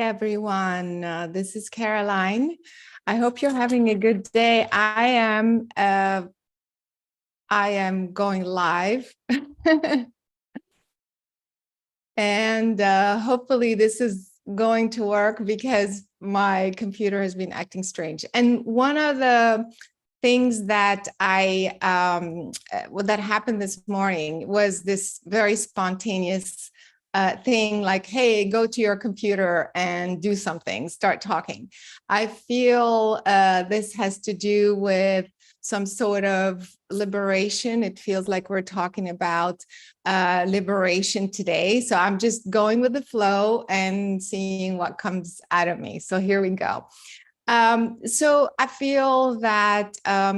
Everyone. This is Caroline. I hope you're having a good day. I am going live, and hopefully this is going to work because my computer has been acting strange. And one of the things that that happened this morning was this very spontaneous thing, like, hey, go to your computer and do something, start talking. I feel this has to do with some sort of liberation. It feels like we're talking about liberation today. So I'm just going with the flow and seeing what comes out of me. So here we go. So I feel that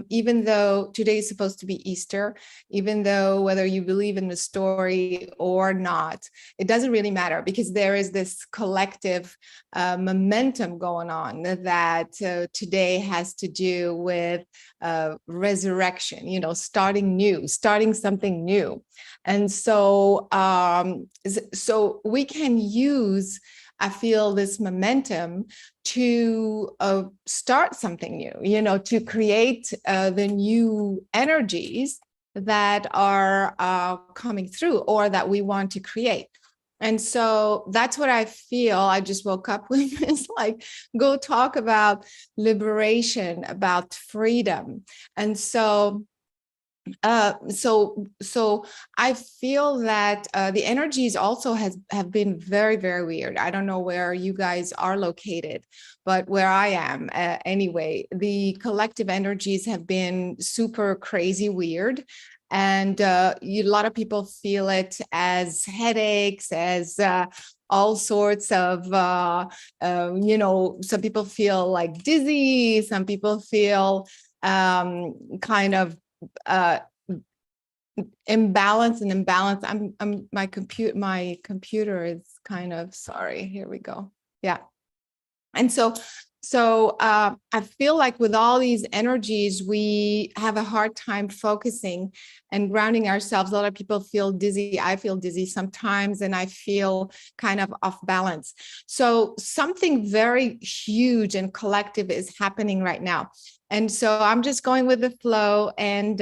even though today is supposed to be Easter, even though whether you believe in the story or not, it doesn't really matter, because there is this collective momentum going on that today has to do with resurrection, starting new, starting something new. And so, so we can use, I feel, this momentum to start something new, to create the new energies that are coming through or that we want to create. And so that's what I feel. I just woke up with this, like, go talk about liberation, about freedom. And so so I feel that the energies also have been very, very weird. I don't know where you guys are located, but where I am, anyway, the collective energies have been super crazy weird. And a lot of people feel it as headaches, as all sorts of, some people feel like dizzy, some people feel kind of imbalance. My computer is kind of, sorry, here we go. Yeah. And so I feel like with all these energies, we have a hard time focusing and grounding ourselves. A lot of people feel dizzy. I feel dizzy sometimes, and I feel kind of off balance. So something very huge and collective is happening right now. And so I'm just going with the flow and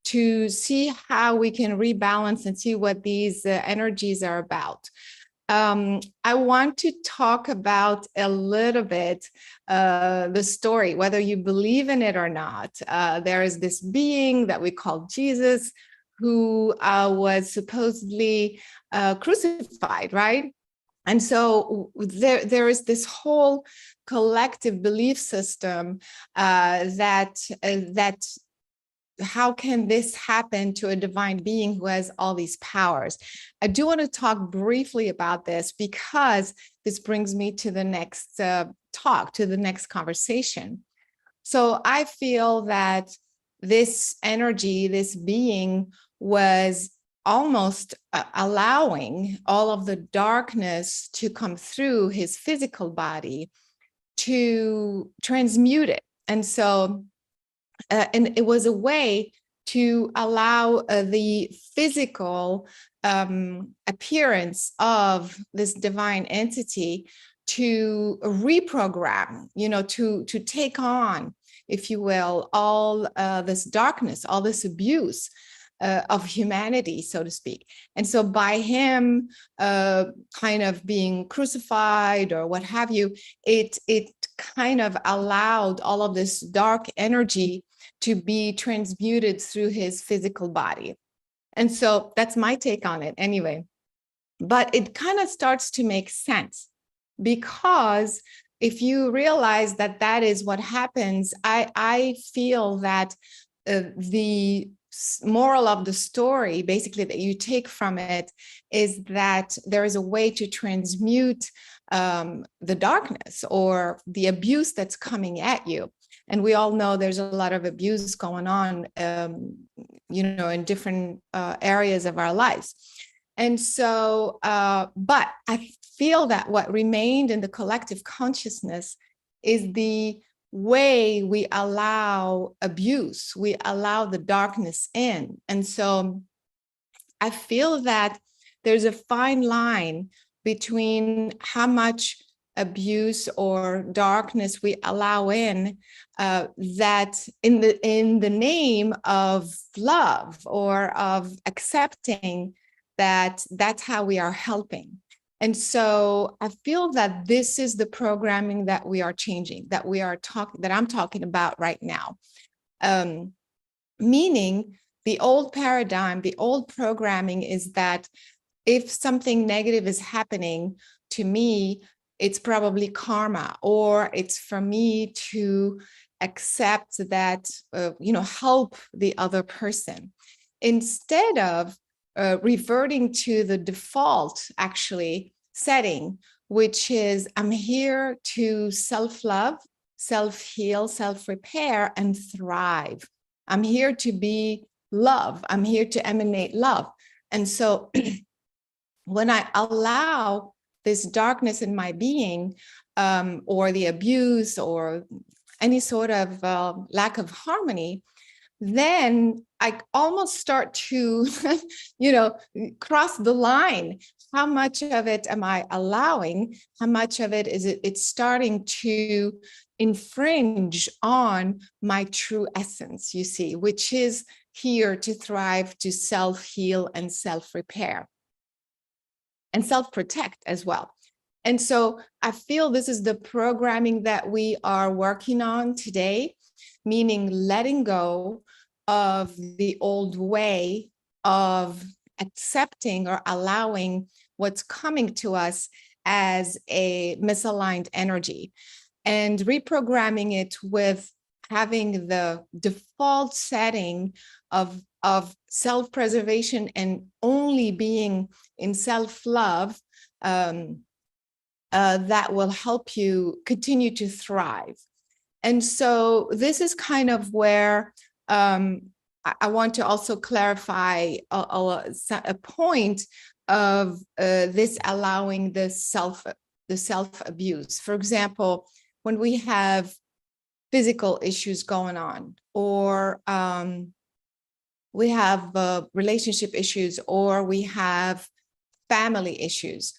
to see how we can rebalance and see what these energies are about. I want to talk about a little bit the story, whether you believe in it or not. There is this being that we call Jesus, who was supposedly crucified, right? And so there is this whole collective belief system that how can this happen to a divine being who has all these powers? I do want to talk briefly about this because this brings me to the next to the next conversation. So I feel that this energy, this being, was almost allowing all of the darkness to come through his physical body to transmute it. And so and it was a way to allow the physical appearance of this divine entity to reprogram, to take on, if you will, all this darkness, all this abuse of humanity, so to speak. And so by him kind of being crucified or what have you, it kind of allowed all of this dark energy to be transmuted through his physical body. And so that's my take on it anyway. But it kind of starts to make sense, because if you realize that that is what happens, I feel that the moral of the story, basically, that you take from it is that there is a way to transmute the darkness or the abuse that's coming at you. And we all know there's a lot of abuse going on, in different areas of our lives. And so, but I feel that what remained in the collective consciousness is the way we allow abuse, we allow the darkness in. And so I feel that there's a fine line between how much abuse or darkness we allow in, that in the name of love or of accepting that that's how we are helping. And so I feel that this is the programming that we are changing, that I'm talking about right now. Meaning the old paradigm, the old programming is that if something negative is happening to me, it's probably karma, or it's for me to accept that, help the other person. Instead of reverting to the default, actually, setting, which is I'm here to self-love, self-heal, self-repair, and thrive. I'm here to be love. I'm here to emanate love. And so when I allow this darkness in my being, or the abuse or any sort of lack of harmony, then I almost start to, cross the line. How much of it am I allowing? How much of it is it's starting to infringe on my true essence, you see, which is here to thrive, to self-heal and self-repair and self-protect as well. And so I feel this is the programming that we are working on today, meaning letting go of the old way of accepting or allowing what's coming to us as a misaligned energy, and reprogramming it with having the default setting of self-preservation and only being in self-love, that will help you continue to thrive. And so this is kind of where I want to also clarify a point of this allowing the self-abuse. For example, when we have physical issues going on, or we have relationship issues, or we have family issues,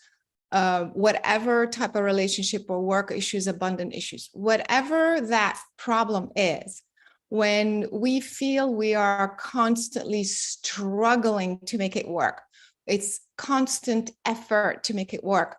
whatever type of relationship or work issues, abundant issues, whatever that problem is, when we feel we are constantly struggling to make it work, it's constant effort to make it work.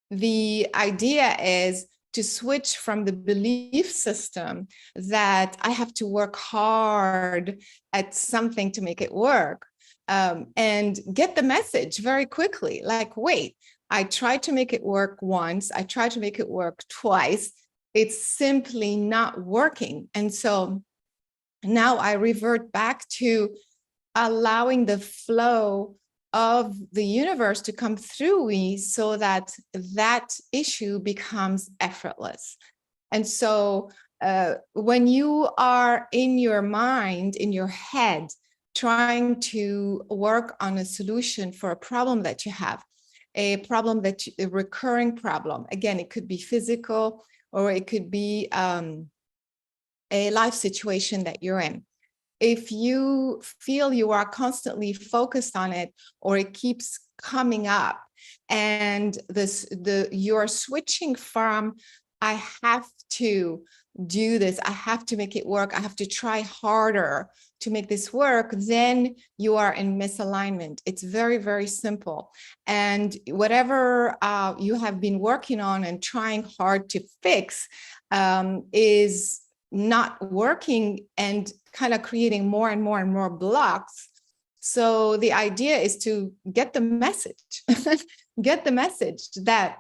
The idea is to switch from the belief system that I have to work hard at something to make it work, and get the message very quickly, like, wait, I tried to make it work once, I tried to make it work twice, it's simply not working. And so now I revert back to allowing the flow of the universe to come through me so that that issue becomes effortless. And so when you are in your mind, in your head, trying to work on a solution for a problem that you have, a recurring problem, again, it could be physical, or it could be a life situation that you're in. If you feel you are constantly focused on it, or it keeps coming up, and you're switching from, I have to do this, I have to make it work, I have to try harder to make this work, then you are in misalignment. It's very, very simple. And whatever you have been working on and trying hard to fix is not working and kind of creating more and more and more blocks. So the idea is to get the message, get the message that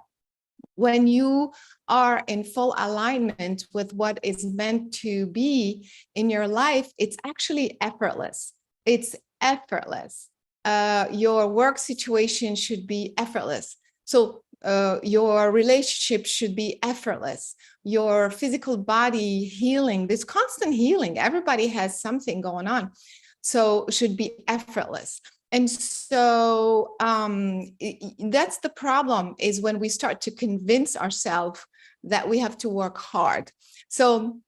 when you are in full alignment with what is meant to be in your life, it's actually effortless. It's effortless. Your work situation should be effortless. So your relationship should be effortless. Your physical body healing, this constant healing, everybody has something going on, so should be effortless. And so that's the problem, is when we start to convince ourselves that we have to work hard. So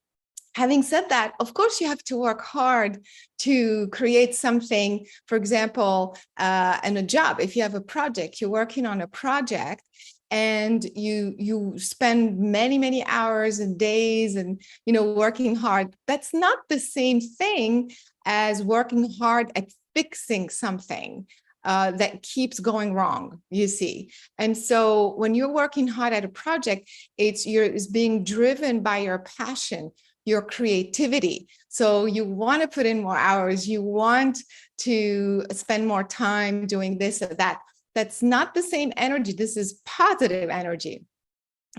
Having said that, of course, you have to work hard to create something, for example, in a job. If you have a project, you're working on a project, and you spend many hours and days and working hard. That's not the same thing as working hard at fixing something that keeps going wrong, you see. And so when you're working hard at a project, it's being driven by your passion, your creativity. So you want to put in more hours, you want to spend more time doing this or that. That's not the same energy. This is positive energy,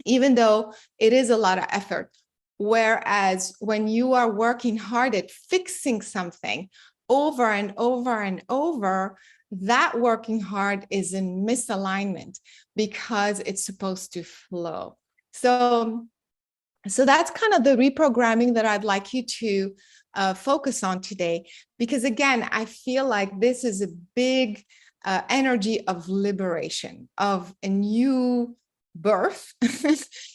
even though it is a lot of effort. Whereas when you are working hard at fixing something over and over and over, that working hard is in misalignment because it's supposed to flow. So that's kind of the reprogramming that I'd like you to focus on today, because again, I feel like this is a big energy of liberation, of a new birth,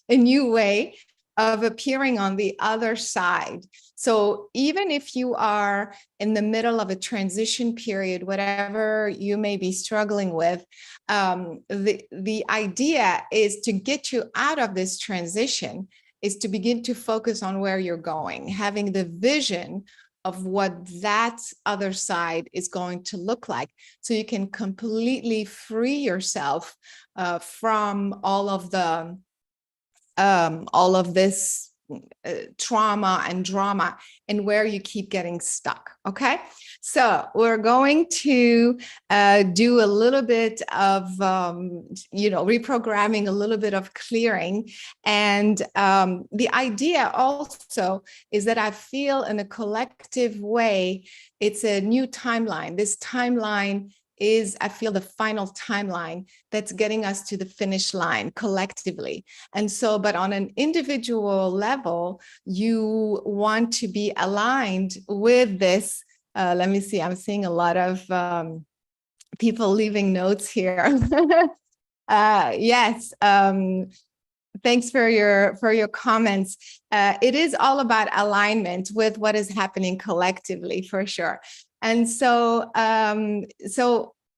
a new way of appearing on the other side. So even if you are in the middle of a transition period, whatever you may be struggling with, the idea is to get you out of this transition, is to begin to focus on where you're going, having the vision of what that other side is going to look like, so you can completely free yourself from all of this trauma and drama, and where you keep getting stuck. Okay, so we're going to do a little bit of reprogramming, a little bit of clearing. And the idea also is that I feel in a collective way it's a new timeline. This timeline is, I feel, the final timeline that's getting us to the finish line collectively. And so, but on an individual level, you want to be aligned with this. Let me see, I'm seeing a lot of people leaving notes here. Yes. Thanks for your comments. It is all about alignment with what is happening collectively, for sure. And so,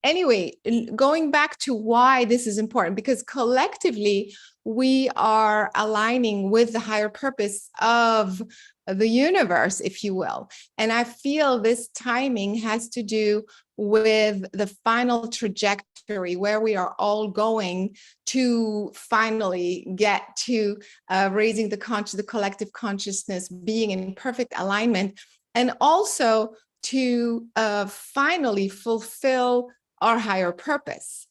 anyway, going back to why this is important, because collectively we are aligning with the higher purpose of the universe, if you will. And I feel this timing has to do with the final trajectory, where we are all going to finally get to raising the collective consciousness, being in perfect alignment, and also to finally fulfill our higher purpose.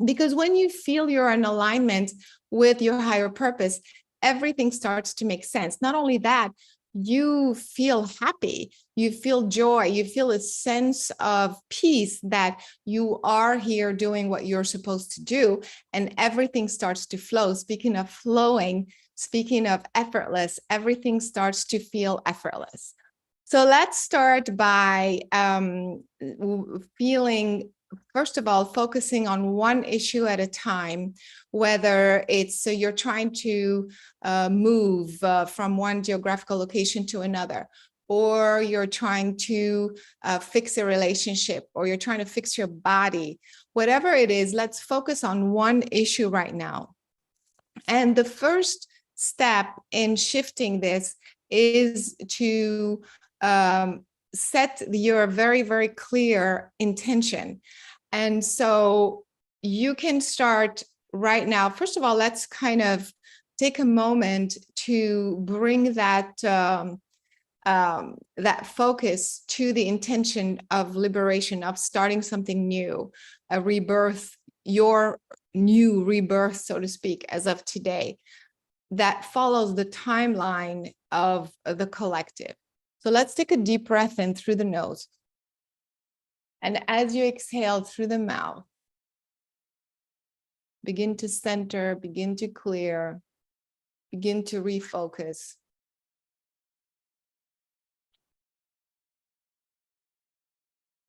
Because when you feel you're in alignment with your higher purpose, everything starts to make sense. Not only that, you feel happy, you feel joy, you feel a sense of peace that you are here doing what you're supposed to do, and everything starts to flow. Speaking of flowing, speaking of effortless, everything starts to feel effortless. So let's start by feeling, first of all, focusing on one issue at a time, whether it's so you're trying to move from one geographical location to another, or you're trying to fix a relationship, or you're trying to fix your body. Whatever it is, let's focus on one issue right now. And the first step in shifting this is to set your very, very clear intention. And so you can start right now. First of all, let's kind of take a moment to bring that that focus to the intention of liberation, of starting something new, a rebirth, your new rebirth, so to speak, as of today, that follows the timeline of the collective. So let's take a deep breath in through the nose. And as you exhale through the mouth, begin to center, begin to clear, begin to refocus.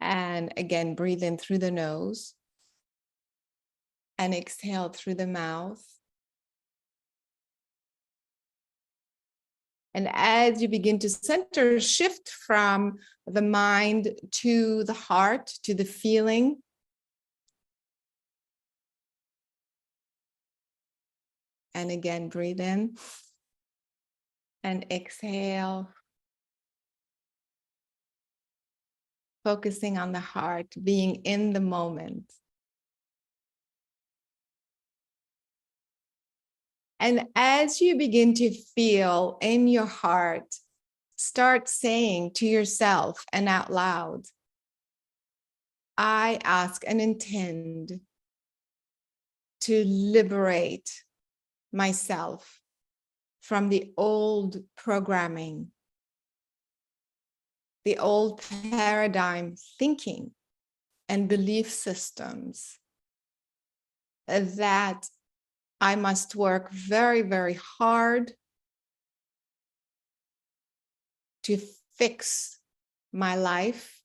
And again, breathe in through the nose and exhale through the mouth. And as you begin to center, shift from the mind to the heart, to the feeling. And again, breathe in and exhale. Focusing on the heart, being in the moment. And as you begin to feel in your heart, start saying to yourself and out loud, I ask and intend to liberate myself from the old programming, the old paradigm thinking and belief systems that I must work very, very hard to fix my life.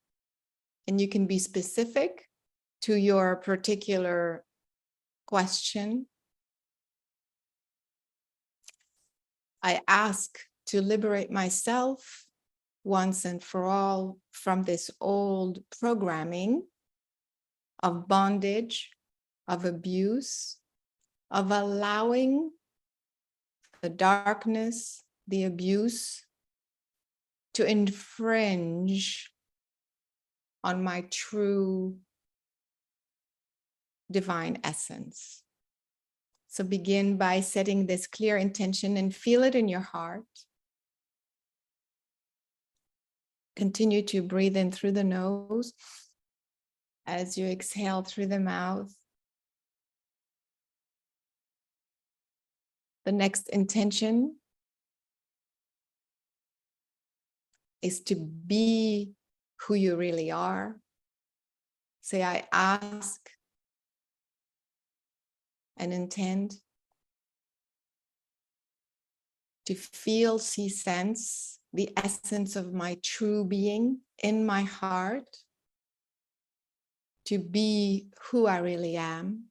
And you can be specific to your particular question. I ask to liberate myself once and for all from this old programming of bondage, of abuse, of allowing the darkness, the abuse to infringe on my true divine essence. So begin by setting this clear intention and feel it in your heart. Continue to breathe in through the nose as you exhale through the mouth. The next intention is to be who you really are. Say, I ask and intend to feel, see, sense the essence of my true being in my heart, to be who I really am,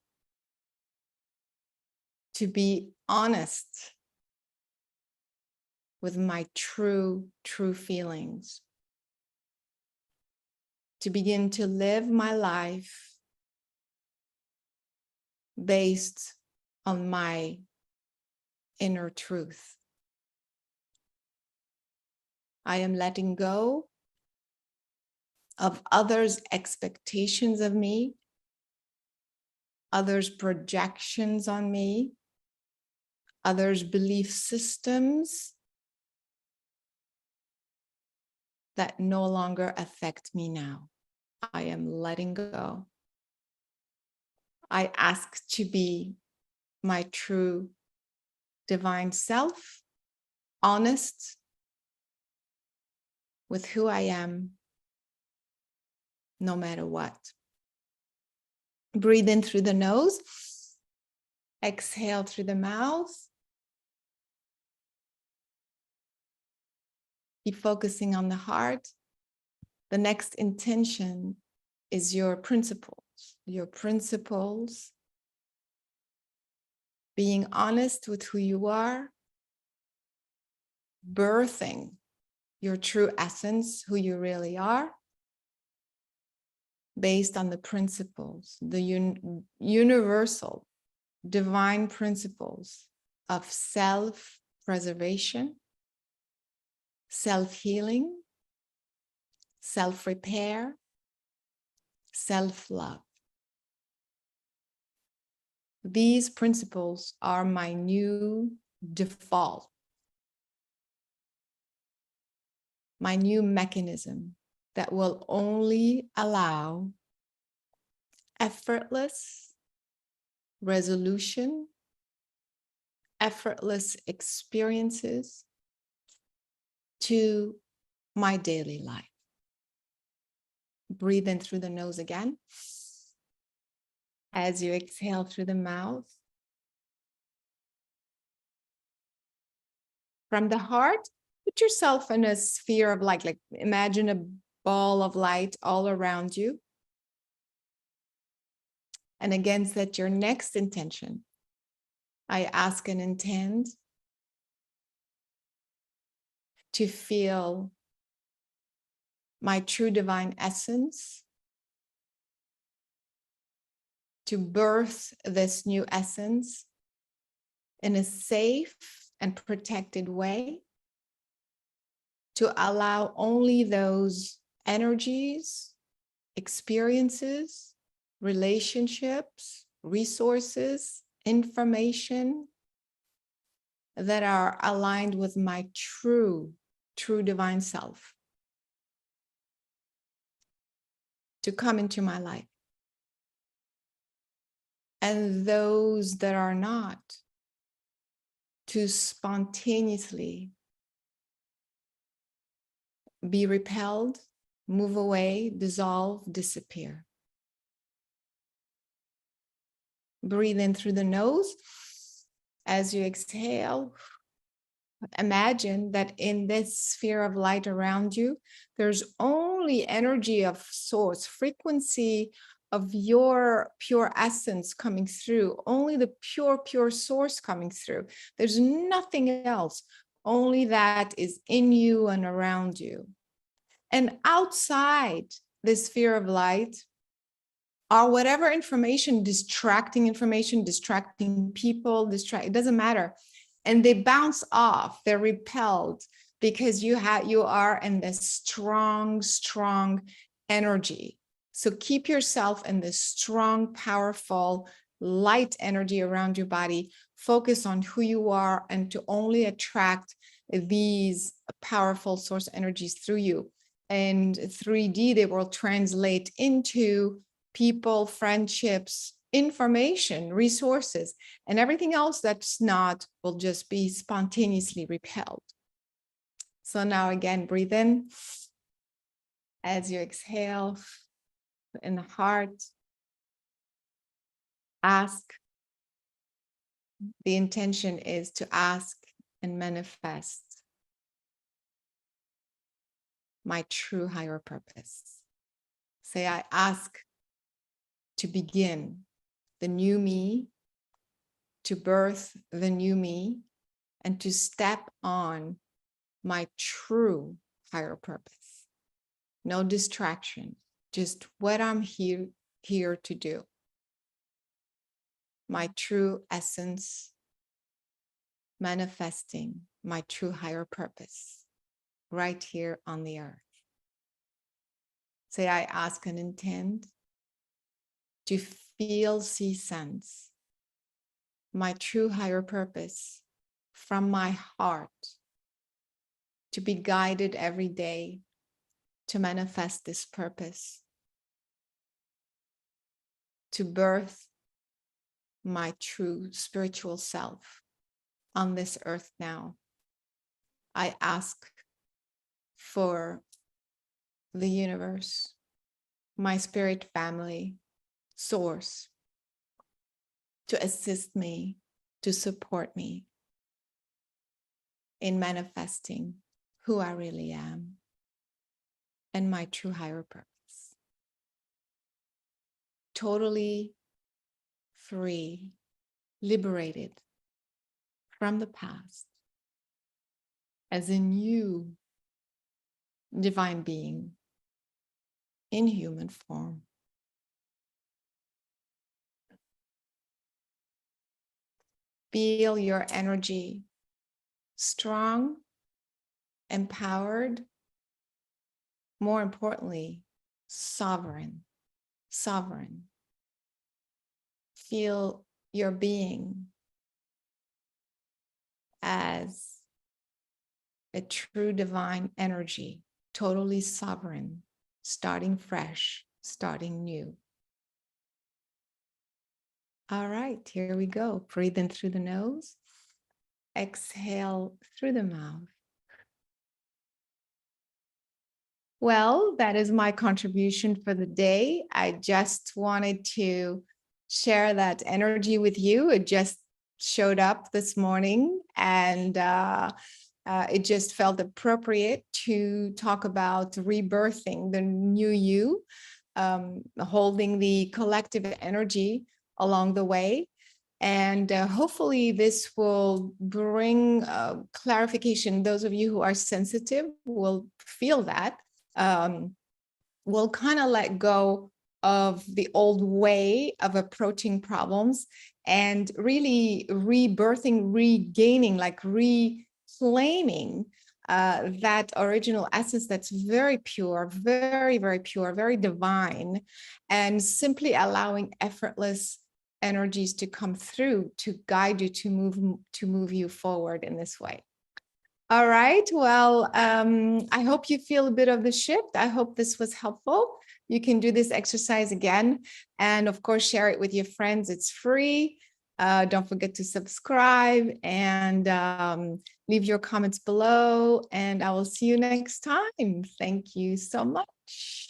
to be honest with my true feelings, to begin to live my life based on my inner truth. I am letting go of others' expectations of me, others' projections on me, others' belief systems that no longer affect me now. I am letting go. I ask to be my true divine self, honest with who I am, no matter what. Breathe in through the nose, exhale through the mouth. Keep focusing on the heart. The next intention is your principles. Your principles, being honest with who you are, birthing your true essence, who you really are, based on the principles, the universal divine principles of self-preservation, self-healing, self-repair, self-love. These principles are my new default, my new mechanism that will only allow effortless resolution, effortless experiences to my daily life. Breathe in through the nose again. As you exhale through the mouth. From the heart, put yourself in a sphere of light, like imagine a ball of light all around you. And again, set your next intention. I ask and intend to feel my true divine essence, to birth this new essence in a safe and protected way, to allow only those energies, experiences, relationships, resources, information that are aligned with my true divine self to come into my life. And those that are not, to spontaneously be repelled, move away, dissolve, disappear. Breathe in through the nose. As you exhale, imagine that in this sphere of light around you, there's only energy of source, frequency of your pure essence coming through, only the pure source coming through. There's nothing else, only that is in you and around you. And outside this sphere of light are whatever information, distracting people, it doesn't matter. And they bounce off, they're repelled because you are in this strong energy. So keep yourself in this strong, powerful, light energy around your body. Focus on who you are and to only attract these powerful source energies through you. And 3D, they will translate into people, friendships, information, resources, and everything else that's not will just be spontaneously repelled. So now again, breathe in. As you exhale in the heart, ask. The intention is to ask and manifest my true higher purpose. Say, I ask to begin the new me, to birth the new me, and to step on my true higher purpose. No distraction, just what I'm here to do. My true essence, manifesting my true higher purpose right here on the earth. Say, I ask and intend to feel, see, sense my true higher purpose from my heart, to be guided every day to manifest this purpose, to birth my true spiritual self on this earth now. I ask for the universe, my spirit family, source, to assist me, to support me in manifesting who I really am and my true higher purpose. Totally free, liberated from the past as a new divine being in human form. Feel your energy strong, empowered, more importantly, sovereign. Feel your being as a true divine energy, totally sovereign, starting fresh, starting new. All right, here we go. Breathe in through the nose. Exhale through the mouth. Well, that is my contribution for the day. I just wanted to share that energy with you. It just showed up this morning, and it just felt appropriate to talk about rebirthing the new you, holding the collective energy along the way. And hopefully this will bring clarification. Those of you who are sensitive will feel that, will kind of let go of the old way of approaching problems and really rebirthing, regaining, like reclaiming that original essence that's very pure, very, very pure, very divine, and simply allowing effortless energies to come through to guide you, to move you forward in this way. All right. Well, I hope you feel a bit of the shift. I hope this was helpful. You can do this exercise again. And of course, share it with your friends. It's free. Don't forget to subscribe and leave your comments below. And I will see you next time. Thank you so much.